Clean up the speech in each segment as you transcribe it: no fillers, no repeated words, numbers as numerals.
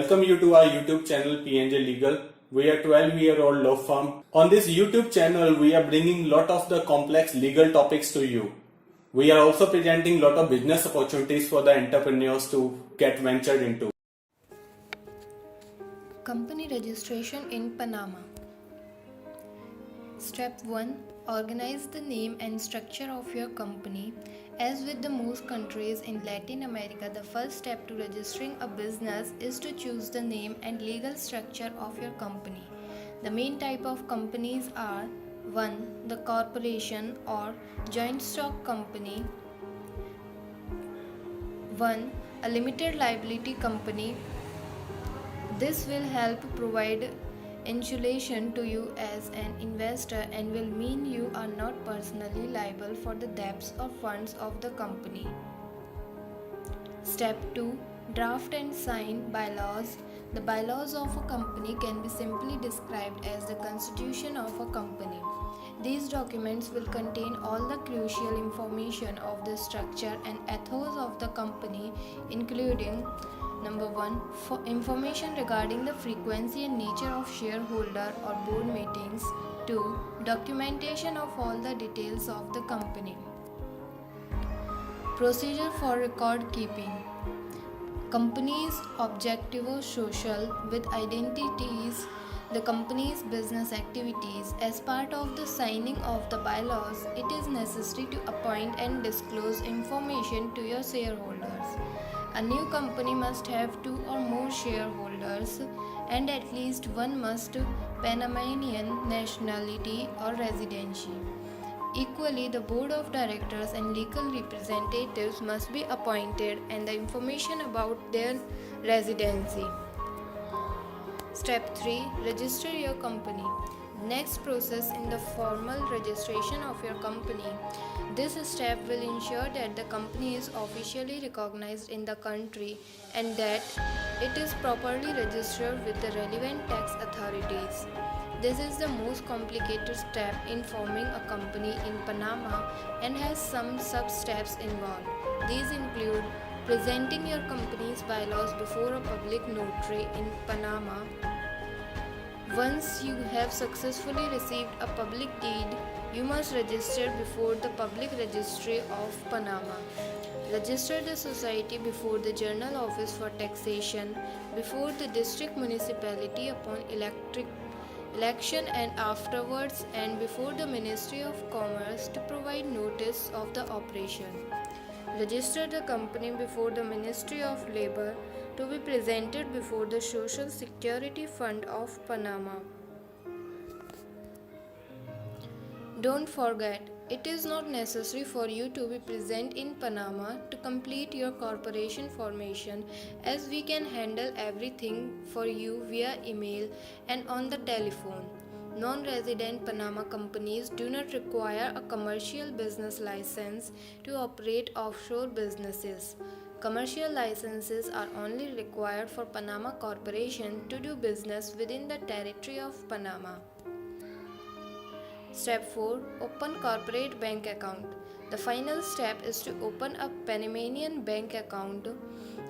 welcome you to our YouTube channel PNJ Legal. We are 12-year-old law firm. On this YouTube channel, we are bringing lot of the complex legal topics to you. We are also presenting lot of business opportunities for the entrepreneurs to get ventured into. Company registration in Panama. Step 1. Organize the name and structure of your company. As with the most countries in Latin America, the first step to registering a business is to choose the name and legal structure of your company. The main type of companies are 1. The corporation or joint stock company. 1. A limited liability company. This will help provide insulation to you as an investor and will mean you are not personally liable for the debts or funds of the company. Step 2. Draft and sign bylaws. The bylaws of a company can be simply described as the constitution of a company. These documents will contain all the crucial information of the structure and ethos of the company, including Number 1. For information regarding the frequency and nature of shareholder or board meetings. 2. Documentation of all the details of the company. Procedure for record keeping. Company's objective or social with identities the company's business activities. As part of the signing of the bylaws, it is necessary to appoint and disclose information to your shareholders. A new company must have 2 or more shareholders and at least one must Panamanian nationality or residency. Equally, the board of directors and legal representatives must be appointed and the information about their residency. Step 3. Register your company. Next process in the formal registration of your company. This step will ensure that the company is officially recognized in the country and that it is properly registered with the relevant tax authorities. This is the most complicated step in forming a company in Panama and has some sub-steps involved. These include presenting your company's bylaws before a public notary in Panama. Once you have successfully received a public deed, you must register before the public registry of Panama. Register the society before the Journal Office for Taxation, before the district municipality upon election and afterwards, and before the Ministry of Commerce to provide notice of the operation. Register the company before the Ministry of Labor to be presented before the Social Security Fund of Panama. Don't forget, it is not necessary for you to be present in Panama to complete your corporation formation, as we can handle everything for you via email and on the telephone. Non-resident Panama companies do not require a commercial business license to operate offshore businesses. Commercial licenses are only required for Panama Corporation to do business within the territory of Panama. Step 4. Open corporate bank account. The final step is to open a Panamanian bank account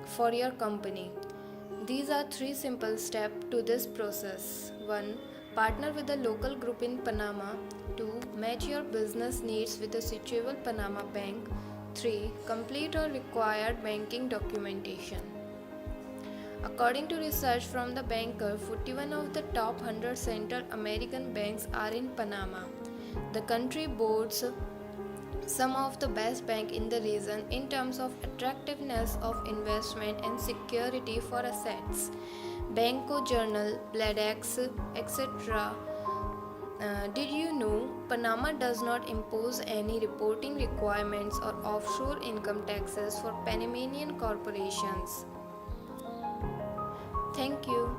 for your company. These are 3 simple steps to this process. 1. Partner with a local group in Panama. 2. Match your business needs with a suitable Panama bank. 3. Complete all required banking documentation. According to research from the banker, 41 of the top 100 Central American banks are in Panama. The country boasts some of the best banks in the region in terms of attractiveness of investment and security for assets. Banco Journal, Bladex, etc. Did you know Panama does not impose any reporting requirements or offshore income taxes for Panamanian corporations? Thank you.